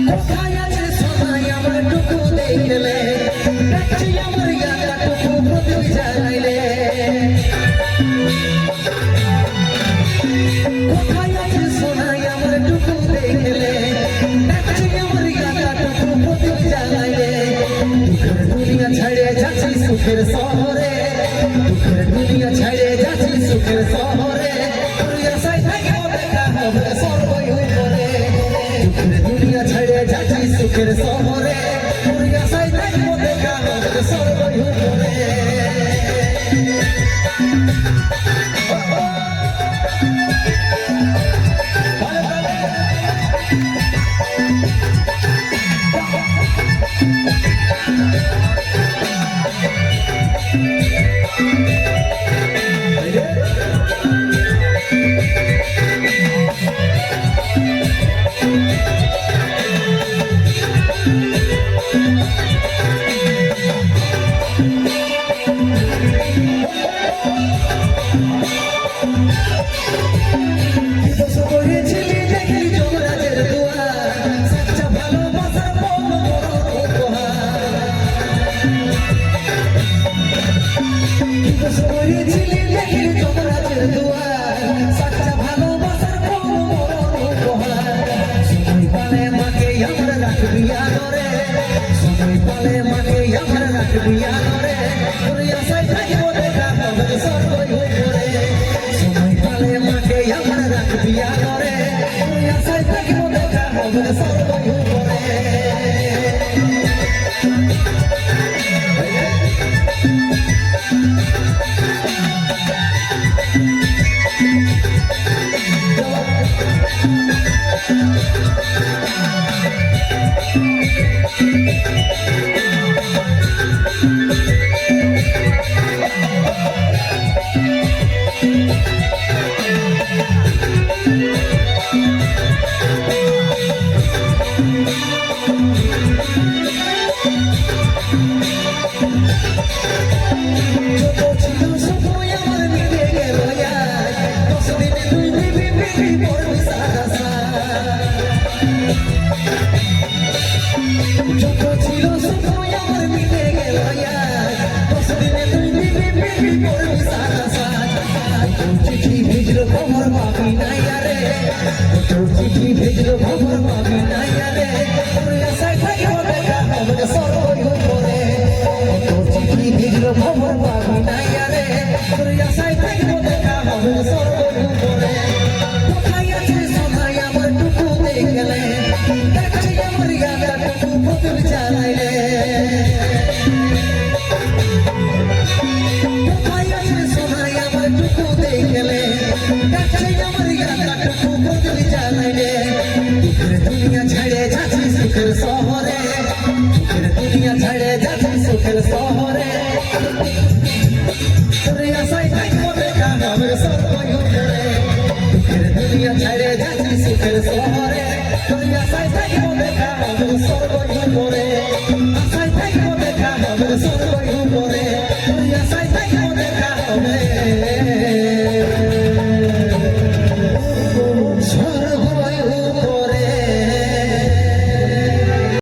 কোথায় আছে সোনাই আমার টুকু দেখলে দেখছি আমার ইয়াটা টুকু প্রতি জানাইলে কোথায় আছে সোনাই আমার টুকু দেখলে দেখছি আমার ইয়াটা টুকু প্রতি জানাইলে দুঃখের দুনিয়া ছেড়ে যাচ্ছি সুখের শহরে দুঃখের দুনিয়া ছেড়ে যাচ্ছি সুখের শহরে তুই আশায় থাকবো দেখা হবে সর্বই হয়ে পড়ে দুঃখের দুনিয়া ছেড়ে যাচ্ছি সুখের শহরে তুই আশায় থাকবো দেখা হবে সর্বই হয়ে পড়ে Sorry,